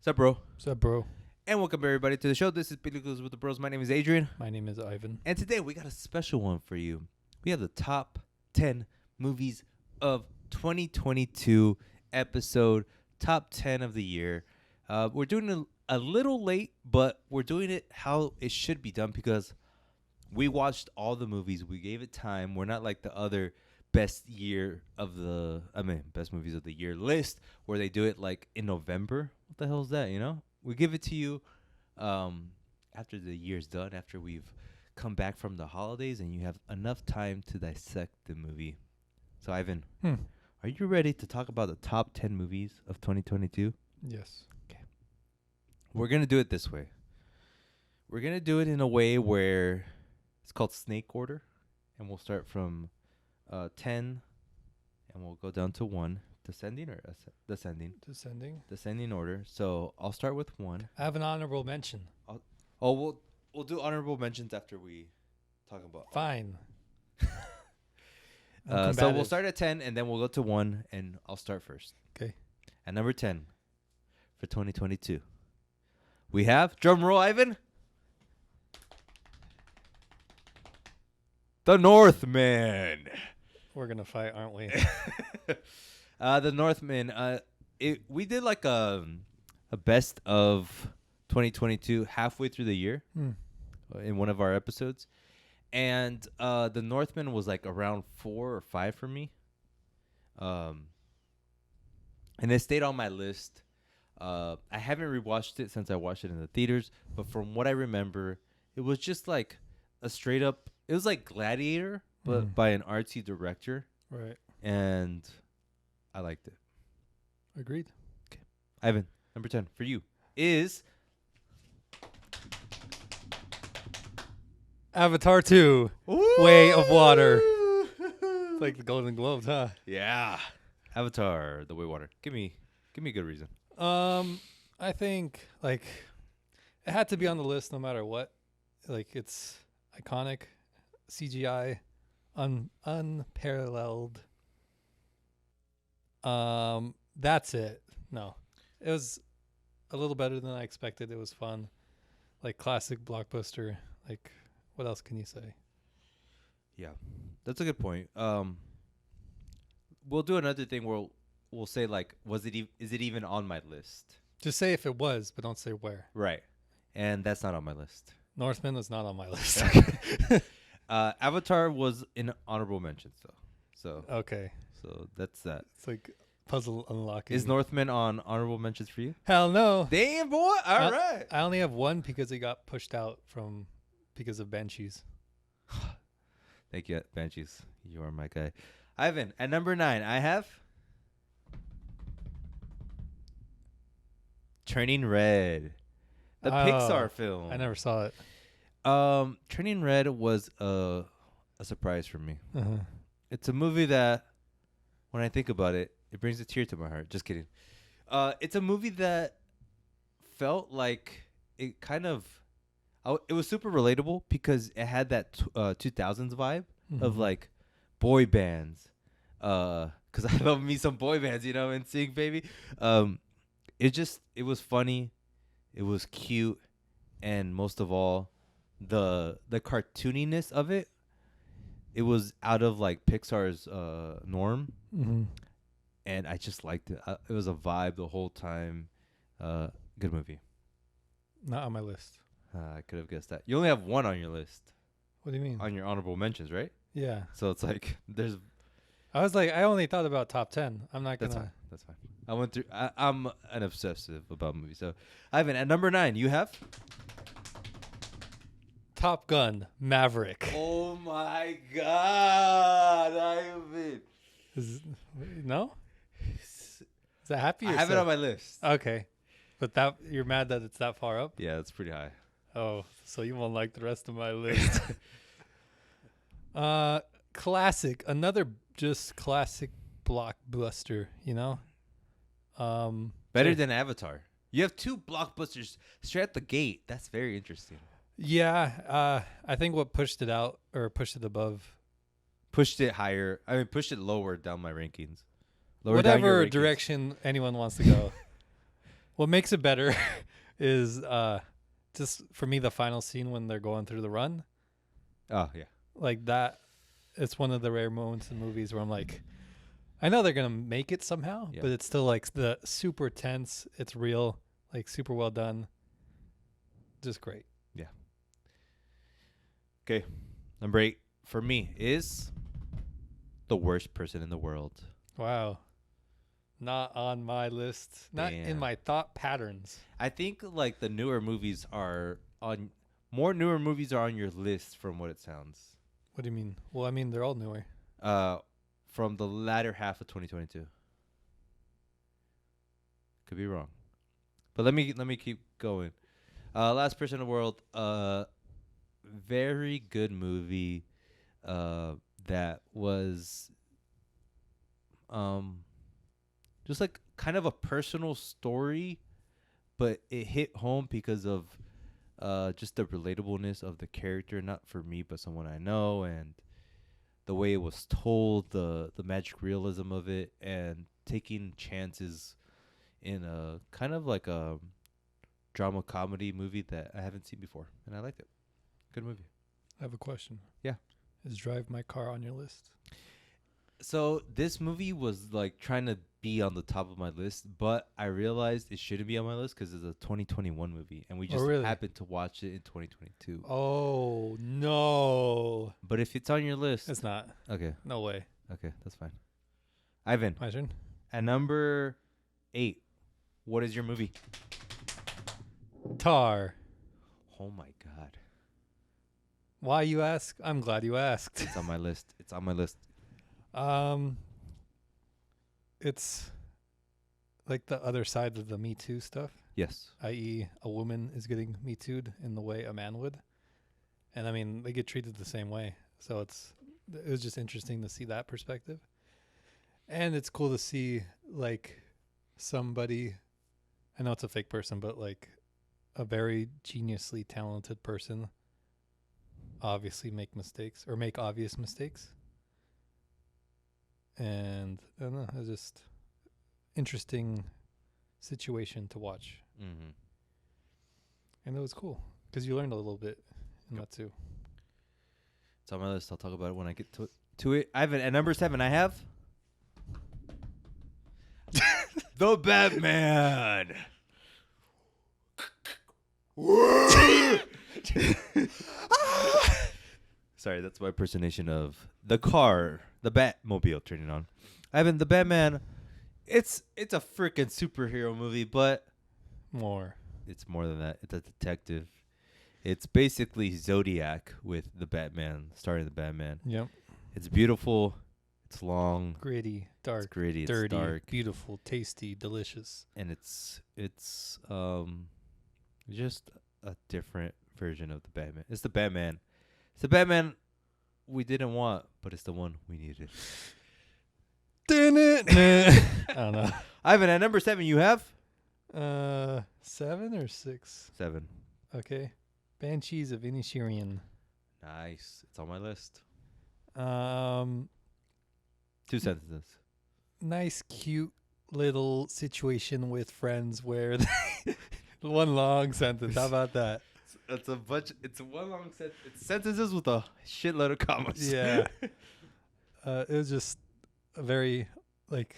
What's up, bro? What's up, bro? And welcome everybody to the show. This is Peliculas with the Bros. My name is Adrian. My name is Ivan. And today we got a special one for you. We have the top 10 movies of 2022 episode, top 10 of the year. We're doing it a little late, but we're doing it how it should be done because we watched all the movies. We gave it time. We're not like the other best movies of the year list where they do it like in November. What the hell is that, you know? We give it to you after the year's done, after we've come back from the holidays and you have enough time to dissect the movie. So, Ivan, are you ready to talk about the top 10 movies of 2022? Yes. Okay. We're going to do it this way. We're going to do it in a way where it's called snake order. And we'll start from 10 and we'll go down to 1. Descending or descending? Descending order. So I'll start with 1. I have an honorable mention. We'll do honorable mentions after we talk about. Fine. So we'll start at 10 and then we'll go to 1 and I'll start first. Okay. At number 10 for 2022, we have, drum roll, Ivan, The Northman. We're gonna fight, aren't we? The Northman. We did like a best of 2022 halfway through the year in one of our episodes, and The Northman was like around 4 or 5 for me. And it stayed on my list. I haven't rewatched it since I watched it in the theaters, but from what I remember, it was just like a straight up. It was like Gladiator, but by an artsy director. Right. And I liked it. Agreed. Okay. Ivan, number 10 for you is Avatar 2, Way of Water. It's like the Golden Globes, huh? Yeah. Avatar, The Way of Water. Give me a good reason. I think like it had to be on the list no matter what. Like it's iconic, CGI, unparalleled. That's it. No, it was a little better than I expected. It was fun, like classic blockbuster. Like, what else can you say? Yeah, that's a good point. We'll do another thing where we'll say like, is it even on my list? Just say if it was, but don't say where. Right, and that's not on my list. Northman was not on my list. Avatar was in honorable mentions though. So okay. So that's that. It's like puzzle unlocking. Is Northman on honorable mentions for you? Hell no. Damn, boy. All right. I only have 1 because it got pushed out because of Banshees. Thank you, Banshees. You are my guy. Ivan, at number 9, I have Turning Red, the Pixar film. I never saw it. Turning Red was a surprise for me. Uh-huh. It's a movie that, when I think about it, it brings a tear to my heart. Just kidding. It's a movie that felt like it kind of... it was super relatable because it had that 2000s vibe of like boy bands. Because I love me some boy bands, you know, and sing, baby. It was funny. It was cute. And most of all, the cartooniness of it, it was out of like Pixar's norm. And I just liked it. It was a vibe the whole time. Good movie. Not on my list. I could have guessed that. You only have 1 on your list. What do you mean? On your honorable mentions, right? Yeah. So it's like there's... I was like, I only thought about top 10. I'm not That's gonna... fine. That's fine. I went through... I'm an obsessive about movies. So, Ivan, at number 9, you have... Top Gun, Maverick. Oh, my God, Ivan. No? Is that happy? I have it on my list. Okay. But you're mad that it's that far up? Yeah, it's pretty high. Oh, so you won't like the rest of my list. Classic. Another just classic blockbuster, you know? Better than Avatar. You have 2 blockbusters straight at the gate. That's very interesting. Yeah. I think what pushed it out or pushed it above. Pushed it higher. I mean, pushed it lower down my rankings. Lower Whatever down your rankings. direction anyone wants to go. What makes it better is just for me the final scene when they're going through the run. Oh yeah. Like that, it's one of the rare moments in movies where I'm like, I know they're gonna make it somehow, Yeah. but it's still like the super tense. It's real, like super well done. Just great. Okay. Number 8 for me is the worst person in the world. Wow. Not on my list. Not in Damn. my thought patterns. I think like the newer movies are on more newer movies are on your list from what it sounds. What do you mean? Well, I mean they're all newer. From the latter half of 2022. Could be wrong. But let me keep going. Last Person in the World, very good movie that was just like kind of a personal story, but it hit home because of just the relatableness of the character, not for me but someone I know, and the way it was told, the magic realism of it, and taking chances in a kind of like a drama comedy movie that I haven't seen before, and I liked it. Good movie. I have a question. Yeah. Is Drive My Car on your list? So this movie was like trying to be on the top of my list, but I realized it shouldn't be on my list because it's a 2021 movie, and we just really? happened to watch it in 2022. Oh no. But if it's on your list, It's not. okay, No way. that's fine. Ivan, My turn. at number 8, what is your movie? Tar. Oh my god, Why you ask? I'm glad you asked. it's on my list. It's on my list. It's like the other side of the Me Too stuff, Yes. i.e., a woman is getting Me Too'd in the way a man would, and I mean they get treated the same way. So it was just interesting to see that perspective, and it's cool to see like somebody. I know it's a fake person, but like a very geniusly talented person obviously make mistakes or make obvious mistakes. And I don't know, it's just interesting situation to watch. Mm-hmm. And it was cool because you learned a little bit in that too. It's on my list. I'll talk about it when I get to it. Ivan, at number 7, I have The Batman. Sorry, that's my impersonation of the car, the Batmobile turning on. Ivan, The Batman, it's a freaking superhero movie, but More. it's more than that. It's a detective. It's basically Zodiac with the Batman, starring the Batman. Yep. It's beautiful. It's long. Gritty, dark, It's gritty. dirty, It's dark. beautiful, tasty, delicious. And it's just a different version of the Batman. It's the Batman. It's the Batman we didn't want, but it's the one we needed. I don't know. Ivan, at number 7, you have 7 or 6? 7. Okay. Banshees of Inisherin. Nice. It's on my list. 2 sentences. Nice, cute little situation with friends where one long sentence. How about that? It's a bunch. It's one long sentence. It's sentences with a shitload of commas. Yeah. It was just a very like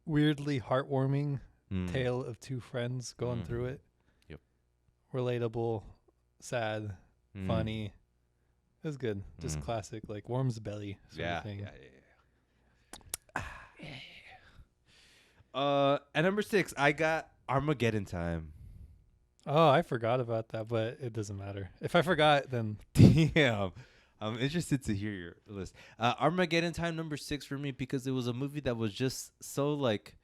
weirdly heartwarming tale of two friends going through it. Yep. Relatable, sad, funny. It was good. Just classic, like warms the belly sort of thing. At number 6, I got Armageddon Time. Oh, I forgot about that, but it doesn't matter. If I forgot, then Damn. I'm interested to hear your list. Armageddon Time, number 6 for me, because it was a movie that was just so like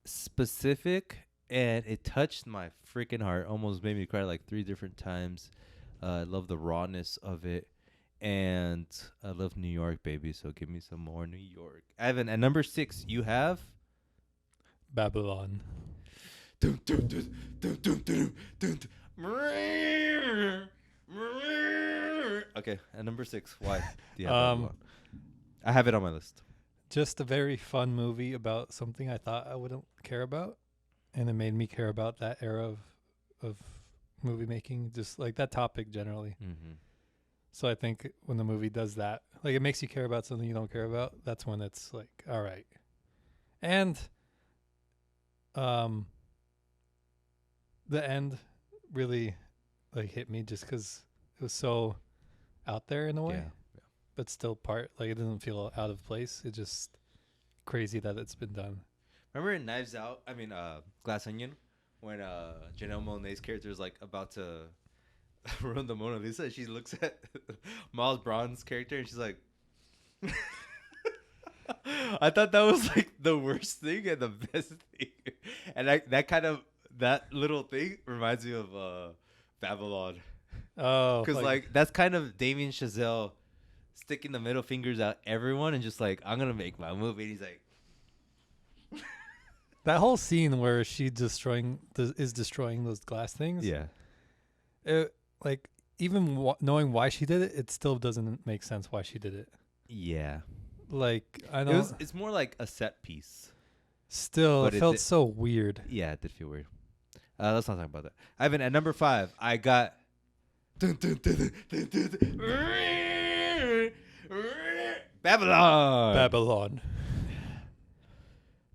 specific, and it touched my freaking heart. Almost made me cry like 3 different times. I love the rawness of it, and I love New York, baby. So give me some more New York. Evan, at number 6, you have Babylon. Okay, at number 6, why do you have Babylon? I have it on my list. Just a very fun movie about something I thought I wouldn't care about. and it made me care about that era of movie making, just like that topic generally. Mm-hmm. So I think when the movie does that, like it makes you care about something you don't care about, that's when it's like, all right. And um the end really like hit me just cuz it was so out there in a way, Yeah. but still part like it doesn't feel out of place. It's just crazy that it's been done. Remember in Knives Out? I mean, Glass Onion, when Janelle Monáe's character is like about to ruin the Mona Lisa. She looks at Miles Braun's character and she's like, I thought that was like the worst thing and the best thing. And that little thing reminds me of Babylon. Oh, Because like that's kind of Damien Chazelle sticking the middle fingers at everyone and just like, I'm going to make my movie. And he's like, that whole scene where she is destroying those glass things. yeah. It, like even knowing why she did it, it still doesn't make sense why she did it. Yeah. Like I don't. It's more like a set piece. Still, But it it felt did- so weird. Yeah, it did feel weird. Let's not talk about that. Ivan, at number 5, I got. Babylon. Babylon.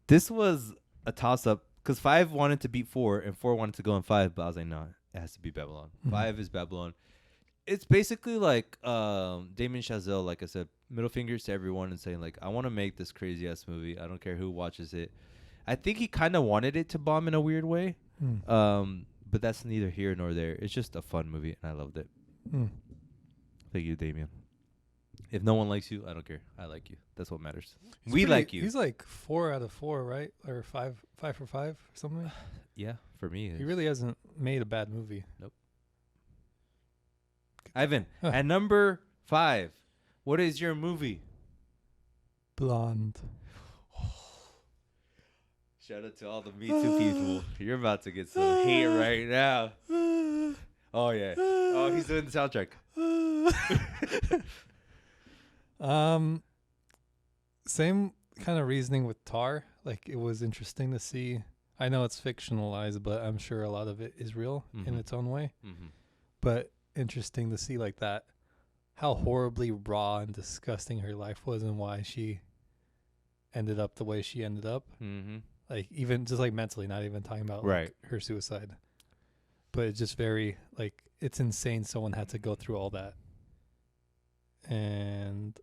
This was a toss up because 5 wanted to beat 4 and 4 wanted to go in 5, but I was like, no, it has to be Babylon. Mhm. 5 is Babylon. It's basically like Damien Chazelle, like I said, middle fingers to everyone and saying like, I want to make this crazy ass movie. I don't care who watches it. I think he kind of wanted it to bomb in a weird way. But that's neither here nor there. It's just a fun movie, and I loved it. Thank you, Damien. If no one likes you, I don't care. I like you. That's what matters. We like you. He's like 4 out of 4, right? Or 5 for 5 or something. Yeah, for me. He really hasn't made a bad movie. Ivan, at number 5, what is your movie? Blonde. Shout out to all the Me Too people. You're about to get some hate right now. Oh, yeah. Oh, he's doing the soundtrack. Same kind of reasoning with Tar. Like it was interesting to see. I know it's fictionalized, but I'm sure a lot of it is real in Mhm. its own way. Mm-hmm. But interesting to see like that, how horribly raw and disgusting her life was, and why she ended up the way she ended up. Mm-hmm. Like even just like mentally, not even talking about like, Right. her suicide. But it's just very like it's insane. Someone had to go through all that, and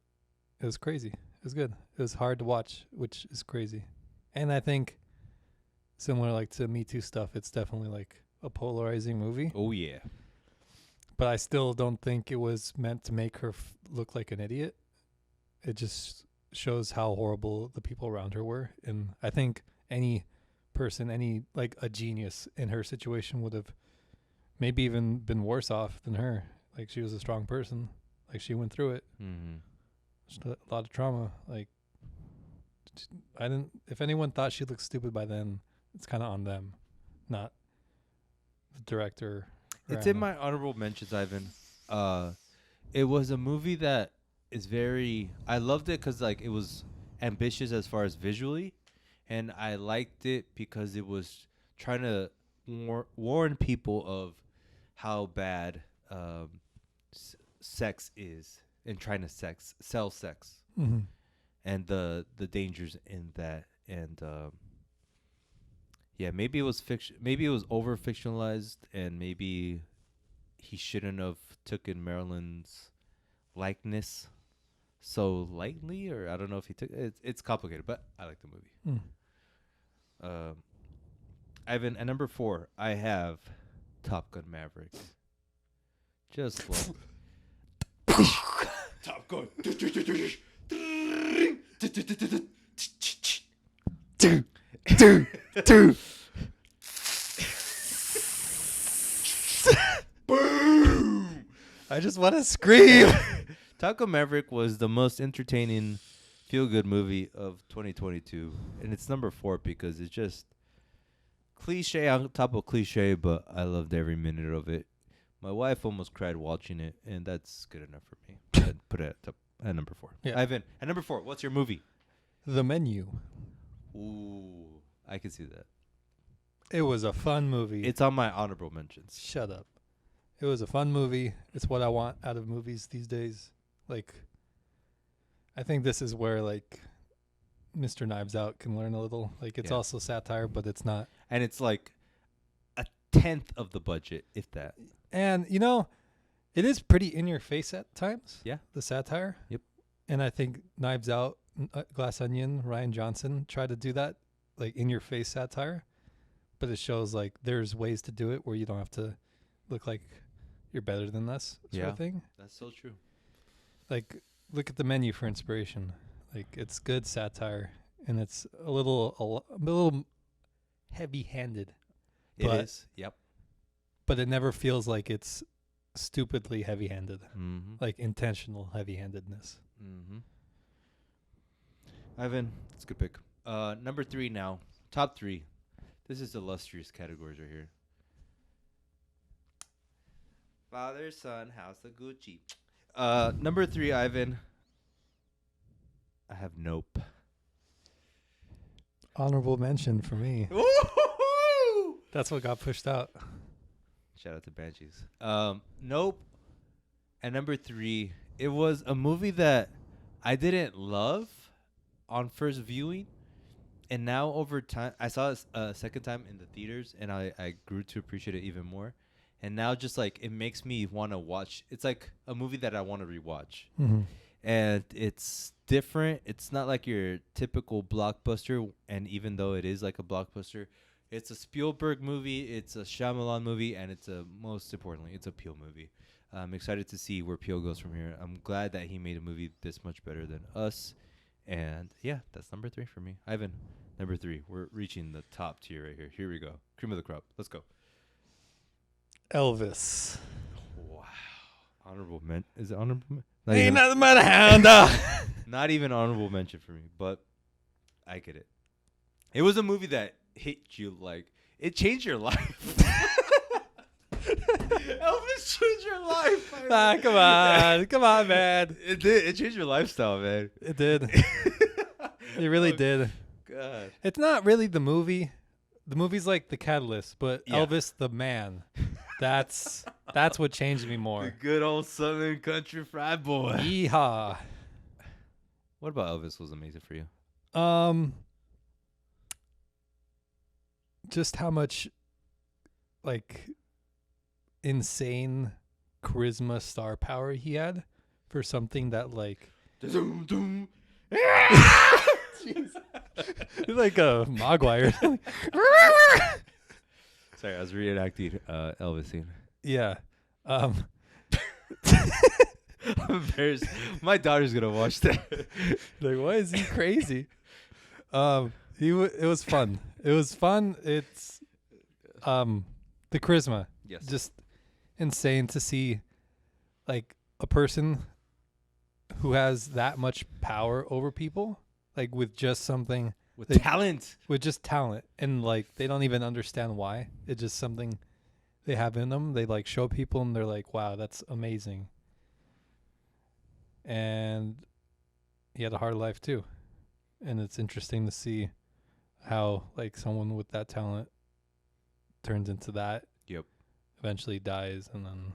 it was crazy. It was good. It was hard to watch, which is crazy. And I think similar like to Me Too stuff, it's definitely like a polarizing movie. Oh, yeah. But I still don't think it was meant to make her look like an idiot. It just shows how horrible the people around her were. And I think any person, any like a genius in her situation would have maybe even been worse off than her. Like she was a strong person. Like she went through it. Mm-hmm. Just a lot of trauma. Like I didn't. If anyone thought she looked stupid by then, it's kind of on them, not the director. It's in my honorable mentions, Ivan. It was a movie that is very. I loved it because like it was ambitious as far as visually, and I liked it because it was trying to warn people of how bad sex is and trying to sell sex Mm-hmm. and the dangers in that. And yeah, maybe it was fiction. Maybe it was over fictionalized, and maybe he shouldn't have taken Marilyn's likeness so lightly, or I don't know if he took it. It's complicated, but I like the movie. Ivan, at number 4, I have Top Gun Maverick. Just like Top Gun. Boom! I just want to scream. Top Gun Maverick was the most entertaining feel-good movie of 2022, and it's number 4 because it's just cliche on top of cliche, but I loved every minute of it. My wife almost cried watching it, and that's good enough for me. I'd put it at number 4. Yeah. Ivan, at number 4, what's your movie? The Menu. Ooh, I can see that. It was a fun movie. It's on my honorable mentions. Shut up. It was a fun movie. It's what I want out of movies these days. Like, I think this is where like Mr. Knives Out can learn a little. Like, it's also satire, but it's not. And it's like a tenth of the budget, if that. And you know, it is pretty in your face at times. Yeah. The satire. Yep. And I think Knives Out, Glass Onion, Ryan Johnson tried to do that, like in your face satire. But it shows like there's ways to do it where you don't have to look like you're better than us, sort of thing. That's so true. Like, look at The Menu for inspiration. Like, it's good satire, and it's a little heavy-handed. It is. Yep. But it never feels like it's stupidly heavy-handed, Mm-hmm. like intentional heavy-handedness. Mm-hmm. Ivan, that's a good pick. Number 3 now. Top 3. This is illustrious categories right here. Father, son, house of Gucci. Number 3, Ivan. I have Nope. Honorable mention for me. Woo-hoo-hoo! That's what got pushed out. Shout out to Banshees. Nope. And number 3, it was a movie that I didn't love on first viewing. And now over time, I saw it a second time in the theaters, and I grew to appreciate it even more. And now just like it makes me want to watch. It's like a movie that I want to rewatch. Mm-hmm. And it's different. It's not like your typical blockbuster. And even though it is like a blockbuster, it's a Spielberg movie, it's a Shyamalan movie, and most importantly, it's a Peele movie. I'm excited to see where Peele goes from here. I'm glad that he made a movie this much better than us. And yeah, that's number 3 for me. Ivan, number 3. We're reaching the top tier right here. Here we go. Cream of the crop. Let's go. Elvis. Wow. Honorable mention. Is it honorable mention? Ain't nothing but a hound dog. Not even honorable mention for me, but I get it. It was a movie that hit you like it changed your life. Elvis changed your life. Come on, man. It did. It changed your lifestyle, man. It did. It really did. God. It's not really the movie. The movie's like the catalyst, but Yeah. Elvis the man. That's what changed me The more. good old Southern country fried boy. Yeehaw. What about Elvis was amazing for you? Just how much like insane charisma, star power he had for something that like Doom, doom. like a Mogwai. Sorry, I was reenacting Elvis scene. Yeah. I'm embarrassed. My daughter's gonna watch that. Like, why is he crazy? It was fun. It was fun. It's the charisma. Yes. Just insane to see like a person who has that much power over people, like with just something with they- talent. with just talent, and like they don't even understand why. It's just something they have in them. They like show people and they're like, wow, that's amazing. And he had a hard life too. And it's interesting to see how like someone with that talent turns into that. Yep. Eventually dies, and then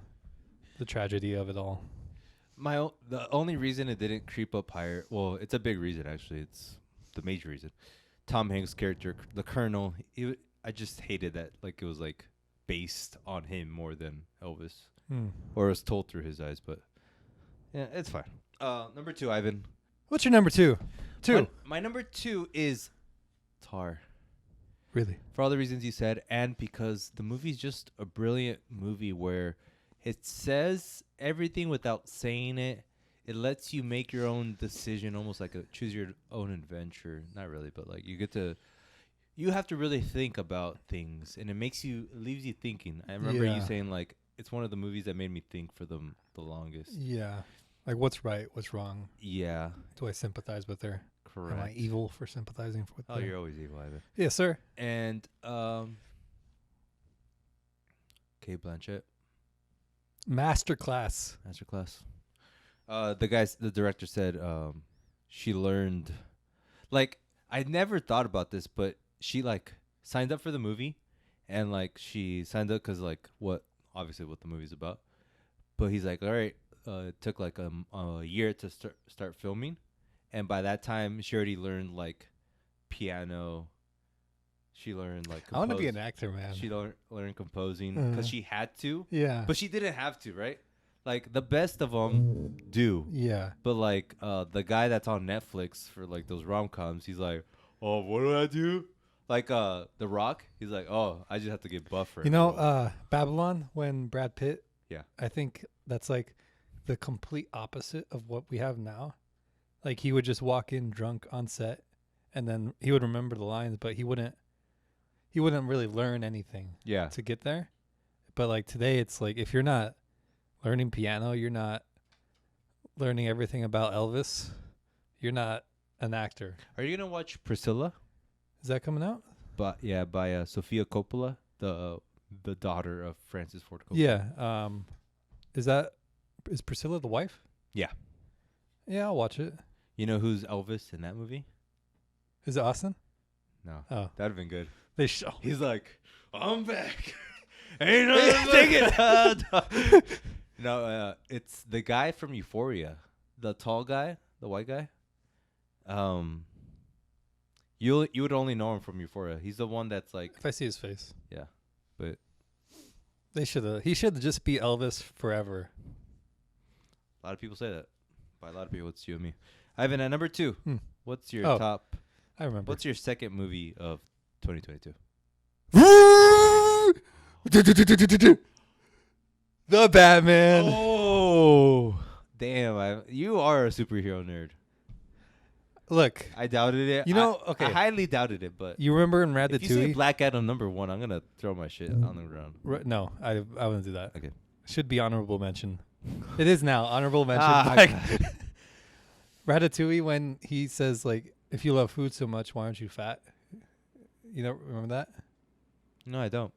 the tragedy of it all. The only reason it didn't creep up higher, well, it's a big reason actually. It's the major reason. Tom Hanks' character, the Colonel, I just hated that. Like it was like based on him more than Elvis, or it was told through his eyes. But yeah, it's fine. Number 2, Ivan. What's your number 2? My number 2 is Tar. Really? For all the reasons you said, and because the movie's just a brilliant movie where it says everything without saying it. It lets you make your own decision, almost like a choose your own adventure. Not really, but like you have to really think about things, and it leaves you thinking. I remember you saying like it's one of the movies that made me think for the longest. Yeah. Like what's right, what's wrong? Yeah. Do I sympathize with her? Correct. Am I evil for sympathizing with her? Oh, you're always evil, Ivan. Yes, sir. And Kate Blanchett. Masterclass. The director said she learned, like, I never thought about this, but she like signed up for the movie and like she signed up because like obviously what the movie's about. But he's like, all right, it took like a year to start filming, and by that time she already learned like piano. She learned like I want to be an actor, man. She learned composing because she had to, Yeah. but she didn't have to, right? Like the best of them do. Yeah. But like the guy that's on Netflix for like those rom-coms, he's like, "Oh, what do I do?" Like The Rock, he's like, "Oh, I just have to get buffer." You know, Babylon when Brad Pitt. Yeah. I think that's like the complete opposite of what we have now. Like he would just walk in drunk on set, and then he would remember the lines, but he wouldn't really learn anything Yeah. to get there. But like today, it's like if you're not learning piano, you're not learning everything about Elvis. You're not an actor. Are you gonna watch Priscilla? Is that coming out? But yeah, by Sofia Coppola, the daughter of Francis Ford Coppola. Yeah. Is Priscilla the wife? Yeah. Yeah, I'll watch it. You know who's Elvis in that movie? Is it Austin? No. Oh, That'd have been good. they show. He's like, I'm back. Ain't nothing. Take it. No, it's the guy from Euphoria, the tall guy, the white guy. You would only know him from Euphoria. He's the one that's like, If I see his face, yeah, but he should just be Elvis forever. a lot of people say that. By a lot of people, it's you and me. Ivan, at number 2, what's your Oh. top? I remember. What's your second movie of 2022? The Batman. Oh, damn! You are a superhero nerd. Look, I doubted it. You know, okay. I highly doubted it, but you remember in if you say Ratatouille? Black Adam number 1, I'm gonna throw my shit on the ground. No, I wouldn't do that. Okay. Should be honorable mention. It is now honorable mention. God. Ratatouille, when he says like, "If you love food so much, why aren't you fat?" You know, remember that? No, I don't.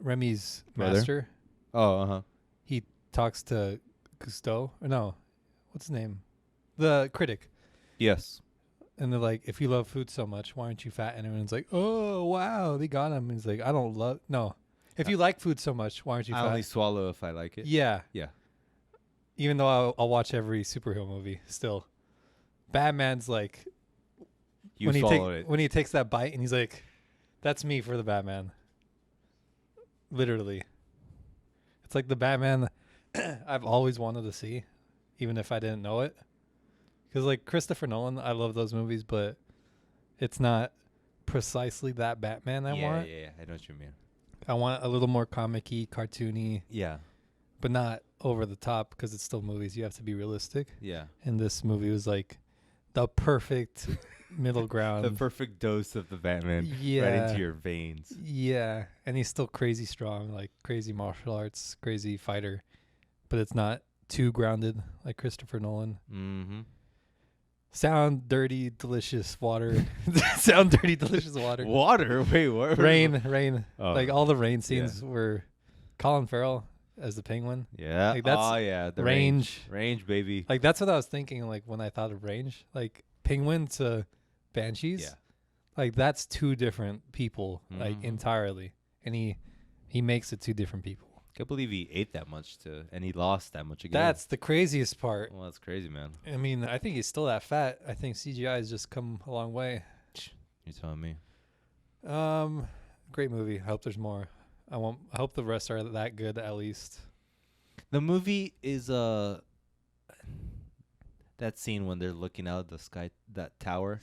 Remy's Brother? master. Oh, He talks to Cousteau. Or no, what's his name? The critic. yes. And they're like, if you love food so much, why aren't you fat? And everyone's like, oh, wow, they got him. And he's like, I don't love, no. If you like food so much, why aren't you I fat? only swallow if I like it. Yeah. Yeah. Even though I'll watch every superhero movie still. Batman's like, You when swallow it. when he takes that bite and he's like, that's me for the Batman. Literally. It's like the Batman I've always wanted to see, even if I didn't know it. Because like Christopher Nolan, I love those movies, but it's not precisely that Batman I want. Yeah, I know what you mean. I want a little more comic-y, cartoony, Yeah, but not over the top because it's still movies. You have to be realistic. yeah. And this movie was like the perfect middle ground. The perfect dose of the Batman right Yeah. into your veins. Yeah. And he's still crazy strong, like crazy martial arts, crazy fighter, but it's not too grounded like Christopher Nolan. Mm-hmm. Sound dirty, delicious water. Sound dirty, delicious water. Water? Wait, what? Rain. Oh. Like all the rain scenes were Colin Farrell as the penguin. Yeah. Like, that's oh, yeah. The Range. Range, baby. Like that's what I was thinking. Like when I thought of Range, like Penguin to Banshees. Yeah. Like that's two different people, like Mhm. entirely, and he makes it two different people. Can't believe he ate that much and he lost that much again. That's the craziest part. Well, that's crazy, man. I mean, I think he's still that fat. I think CGI has just come a long way. You're telling me. Great movie. I hope there's more. I hope the rest are that good at least. The movie is that scene when they're looking out of the sky, that tower,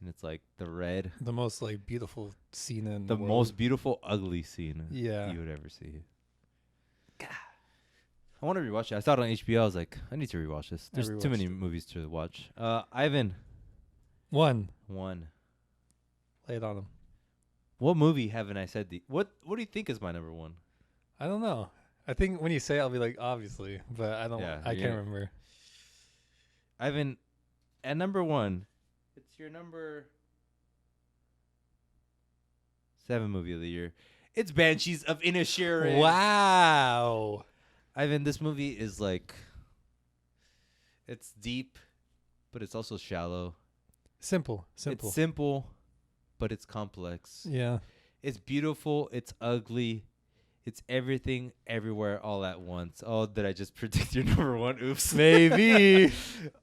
and it's like the red, The most like beautiful scene in the world. most beautiful ugly scene Yeah. you would ever see. God. I want to rewatch it. I saw it on HBO. I was like, I need to rewatch this. I There's too rewatched many it. movies to watch. Ivan, One. lay Lay it on him. What movie haven't I said? What do you think is my number 1? I don't know. I think when you say it, I'll be like, obviously, but I don't. Yeah, I yeah. can't remember. Ivan, at number 1, it's your number 7 movie of the year. It's Banshees of Inisherin. Wow. Ivan, this movie is like, it's deep, but it's also shallow. Simple. It's simple, but it's complex. Yeah. It's beautiful. It's ugly. It's everything, everywhere, all at once. Oh, did I just predict your number one? Oops. Maybe.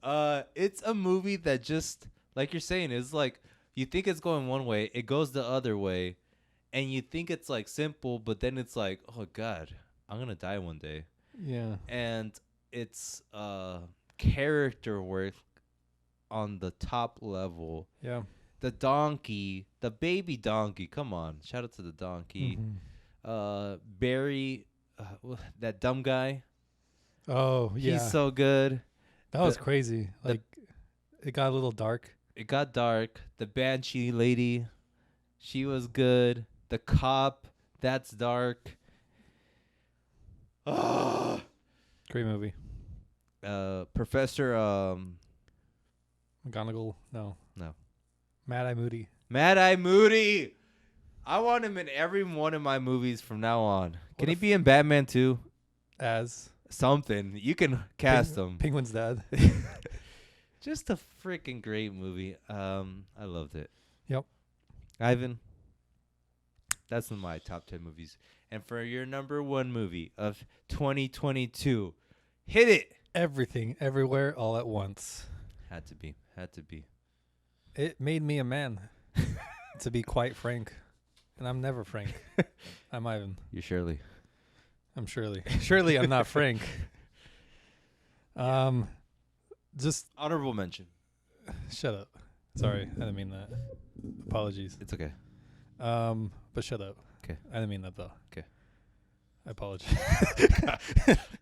It's a movie that just, like you're saying, is like you think it's going one way, it goes the other way, and you think it's like simple, but then it's like, oh God, I'm gonna die one day. Yeah. And it's character work on the top level. Yeah. The donkey, the baby donkey. Come on, shout out to the donkey. Mhm. Barry, that dumb guy. Oh, yeah. He's so good. That was the- crazy. Like, it got a little dark. It got dark. The banshee lady, she was good. The cop, that's dark. Great movie. Professor McGonagall. No. No. Mad Eye Moody. Mad Eye Moody. I want him in every one of my movies from now on. Can he be in Batman too? As Something. You can cast him. Penguin's dad. Just a freaking great movie. I loved it. Yep. Ivan, that's in my top 10 movies. And for your number one movie of 2022, hit it. Everything, everywhere, all at once. Had to be. It made me a man, to be quite frank. And I'm never frank. I'm Ivan. You Shirley. I'm Shirley. Surely I'm not Frank. Just Honorable mention. shut up. Sorry, I didn't mean that. Apologies. It's okay. But shut up. 'Kay. I didn't mean that though. 'Kay. I apologize.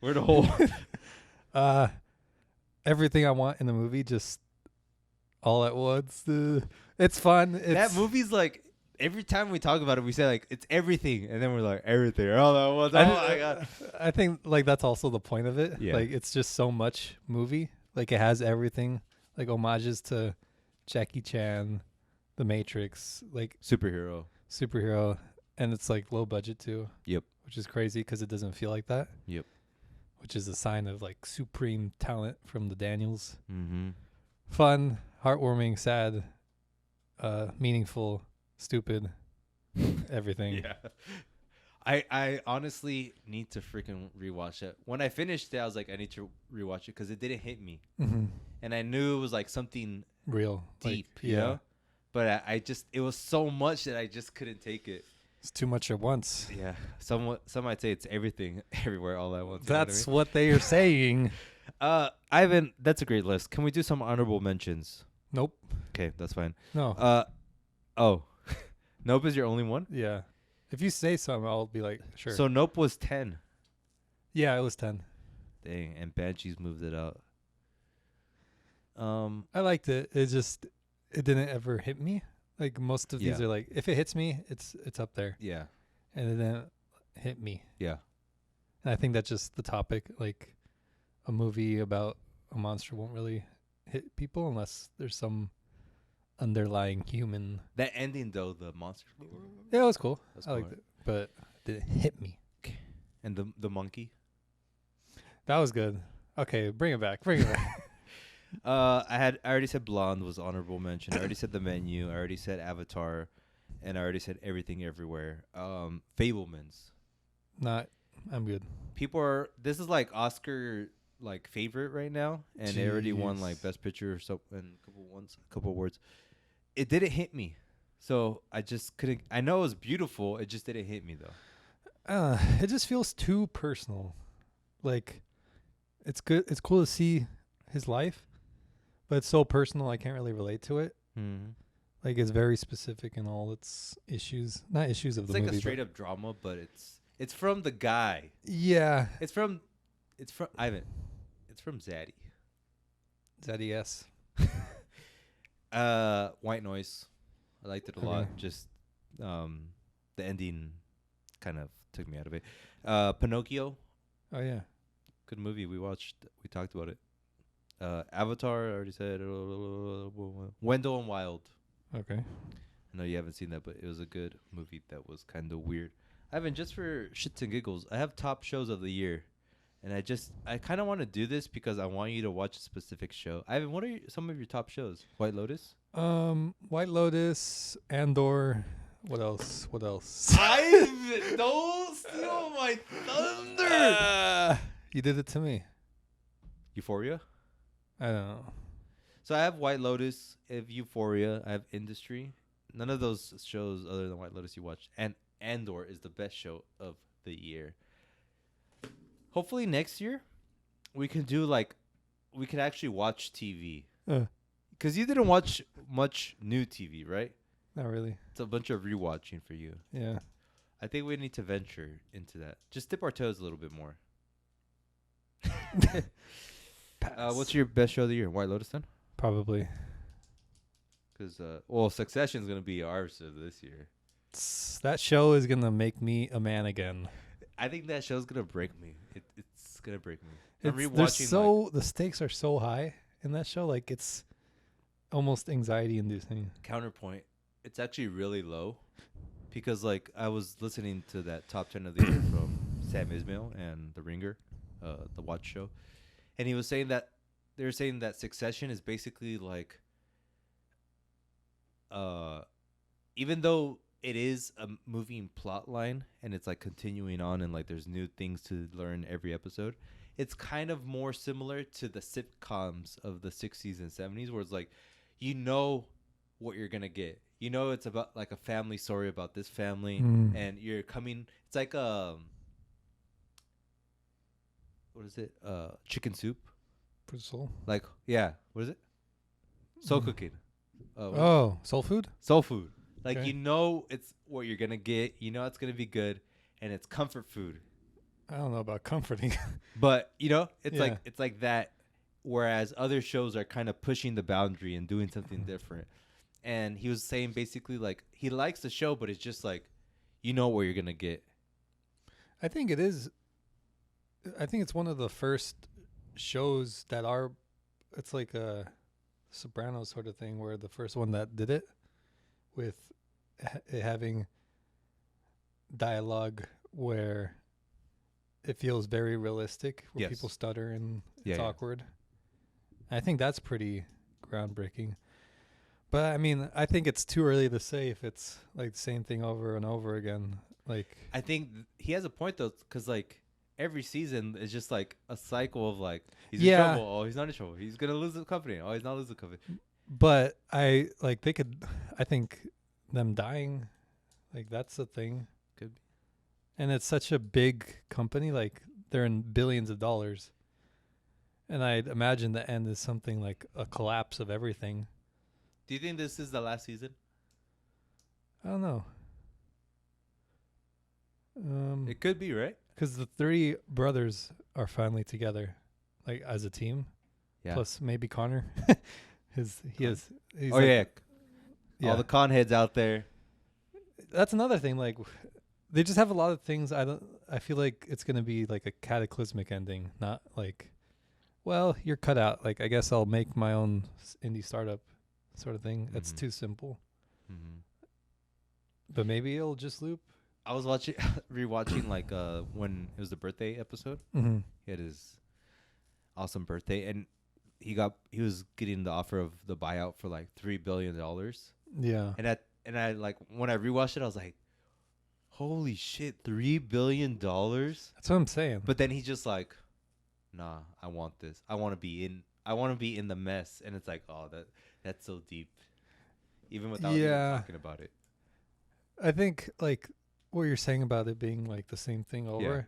We're the whole. Everything I want in the movie, just all at once. It's fun. That movie's like, every time we talk about it, we say like, it's everything. And then we're like, everything. All at once. Oh my God. I think like that's also the point of it. Yeah. Like it's just so much movie. Like it has everything. Like homages to Jackie Chan, The Matrix, like Superhero. and it's like low budget too. Yep. Which is crazy because it doesn't feel like that. Yep. Which is a sign of like supreme talent from the Daniels. Mm-hmm. Fun, heartwarming, sad, meaningful, stupid, everything. Yeah. I honestly need to freaking rewatch it. When I finished it, I was like, I need to rewatch it because it didn't hit me. Mm-hmm. And I knew it was like something Real, deep, like, you know? But I just, it was so much that I just couldn't take it. It's too much at once. Yeah. Some might say it's everything, everywhere, all at once. You know That's what what they are saying. I mean? Ivan, that's a great list. Can we do some honorable mentions? Nope. Okay, that's fine. No. Oh. Nope is your only one? Yeah. If you say something, I'll be like, sure. So Nope was 10. Yeah, it was 10. Dang, and Banshees moved it out. I liked it. It didn't ever hit me. Like most of these Yeah. are like, if it hits me, it's up there. Yeah. And it didn't hit me. Yeah. And I think that's just the topic. Like a movie about a monster won't really hit people unless there's some underlying human. That ending though, the monster. Yeah, it was cool. That's I liked cool. it. But it didn't hit me. And the monkey. That was good. Okay, bring it back. Bring it back. I already said Blonde was honorable mention. I already said The Menu. I already said Avatar, and I already said Everything Everywhere. Fablemans. I'm good. This is like Oscar like favorite right now, and they already won Jeez. like Best Picture or so and a couple awards. It didn't hit me, so I just couldn't. I know it was beautiful. It just didn't hit me though. It just feels too personal. Like, it's good. It's cool to see his life, but it's so personal. I can't really relate to it. Mm-hmm. Like, it's very specific in all its issues. Not issues of It's the like movie. a straight up drama, but it's from the guy. Yeah. It's from Ivan. It's from Zaddy. Zaddy S. White Noise. I liked it a lot. Just the ending kind of took me out of it. Pinocchio. Oh yeah. Good movie. We talked about it. Avatar, I already said. Wendell and Wild. Okay. I know you haven't seen that, but it was a good movie that was kind of weird. Ivan, just for shits and giggles, I have top shows of the year. And I kind of want to do this because I want you to watch a specific show. Ivan, what are some of your top shows? White Lotus? White Lotus, Andor. What else? What else? Ivan, don't steal my thunder. You did it to me. Euphoria? I don't know. So I have White Lotus, I have Euphoria, I have Industry. None of those shows other than White Lotus you watched. And Andor is the best show of the year. Hopefully next year we can actually watch TV. Because you didn't watch much new TV, right? Not really. It's a bunch of rewatching for you. Yeah. I think we need to venture into that. Just dip our toes a little bit more. What's your best show of the year? White Lotus then? Probably. Because, Succession is going to be ours this year. That show is going to make me a man again. I think that show's going to break me. It's going to break me. The stakes are so high in that show. Like, it's almost anxiety inducing. Counterpoint. It's actually really low. Because, like, I was listening to that top 10 of the year from Sam Ismail and The Ringer, the watch show. And he was saying that they were saying that Succession is basically like, even though it is a moving plot line and it's like continuing on and like there's new things to learn every episode, it's kind of more similar to the sitcoms of the 60s and 70s where it's like, you know what you're going to get. You know, it's about like a family story about this family and you're coming, it's like, what is it? Chicken soup. For soul? Like, yeah. What is it? Soul cooking. Soul food? Soul food. Like, Okay. you know it's what you're going to get. You know it's going to be good. And it's comfort food. I don't know about comforting. But, you know, it's Yeah. like that. Whereas other shows are kind of pushing the boundary and doing something different. And he was saying basically, like, he likes the show, but it's just like, you know what you're going to get. I think it is. I think it's one of the first shows that are. It's like a Sopranos sort of thing, where the first one that did it with it having dialogue where it feels very realistic, where Yes. people stutter and it's Yeah. awkward. I think that's pretty groundbreaking. But I mean, I think it's too early to say if it's like the same thing over and over again. Like, I think he has a point though, because like every season is just like a cycle of like he's in trouble. Oh, he's not in trouble. He's gonna lose the company. Oh, he's not losing the company. but I think them dying, like that's a thing. Could be. And it's such a big company, like they're in billions of dollars. And I'd imagine the end is something like a collapse of everything. Do you think this is the last season? I don't know. It could be, right? Because the three brothers are finally together, like as a team. Yeah. Plus maybe Connor. He's Oh like, yeah. All the con heads out there. That's another thing. Like, they just have a lot of things. I feel like it's gonna be like a cataclysmic ending, not like, well, you're cut out. Like, I guess I'll make my own indie startup, sort of thing. That's too simple. Mm-hmm. But maybe it'll just loop. I was rewatching like when it was the birthday episode. Mm-hmm. He had his awesome birthday, and he was getting the offer of the buyout for like $3 billion. Yeah. And I like when I rewatched it, I was like, holy shit, $3 billion. That's what I'm saying. But then he's just like, nah, I want this. I want to be in the mess. And it's like, oh, that's so deep. Even without even talking about it. I think like what you're saying about it being like the same thing over.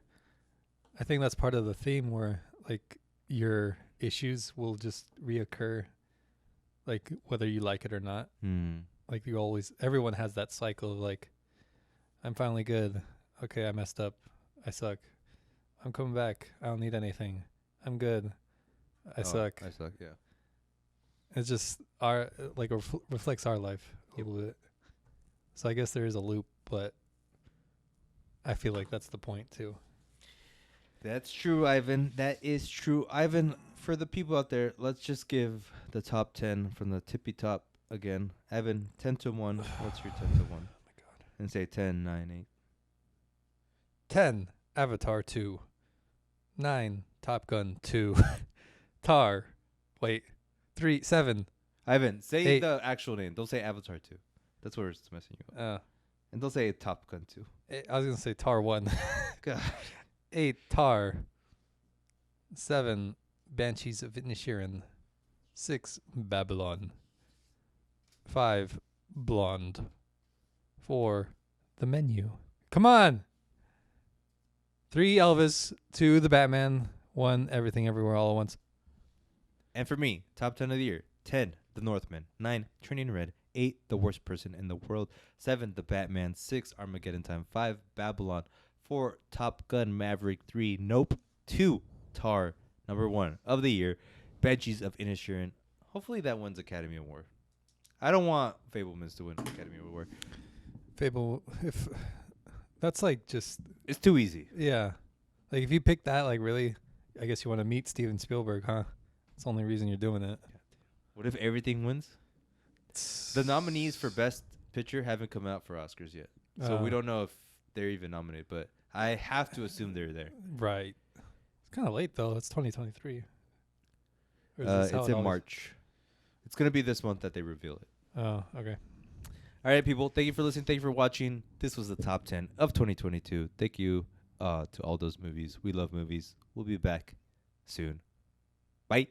I think that's part of the theme where like your issues will just reoccur, like whether you like it or not. Like everyone has that cycle of like, I'm finally good. Okay, I messed up. I suck. I'm coming back. I don't need anything. I'm good. I suck. Yeah. It's just reflects our life a little bit. So I guess there is a loop, but I feel like that's the point too. That's true, Ivan. That is true. Ivan, for the people out there, let's just give the top 10 from the tippy top again. Ivan, 10 to 1. What's your 10 to 1? Oh my God. And say 10, 9, 8. 10, Avatar 2. 9, Top Gun. 2, Tar. Wait, 3, 7. Ivan, say 8. the actual name. Don't say Avatar 2. That's where it's messing you up. And don't say Top Gun 2. I was gonna say Tar 1. God. 8, Tar. 7, Banshees of Inisherin. 6, Babylon. 5, Blonde. 4, The Menu. Come on. 3, Elvis. 2, The Batman. 1, Everything Everywhere All at Once. And for me, top 10 of the year. 10, The Northman. 9, Turning Red. 8, The Worst Person in the World. 7, The Batman. 6, Armageddon Time. 5, Babylon. 4, Top Gun Maverick. 3, Nope. 2, Tar. Number 1 of the year, Banshees of Inisherin. Hopefully that wins Academy Award. I don't want Fablemans to win Academy Award. Fable, if that's like just, It's too easy. yeah. Like if you pick that, like really, I guess you want to meet Steven Spielberg, huh? That's the only reason you're doing it. What if everything wins? The nominees for Best Picture haven't come out for Oscars yet. So we don't know if they're even nominated, but I have to assume they're there. Right. It's kind of late though. It's 2023. Or is this how It's it in always- March. It's going to be this month that they reveal it. Oh, okay. All right, people. Thank you for listening. Thank you for watching. This was the top 10 of 2022. Thank you to all those movies. We love movies. We'll be back soon. Bye.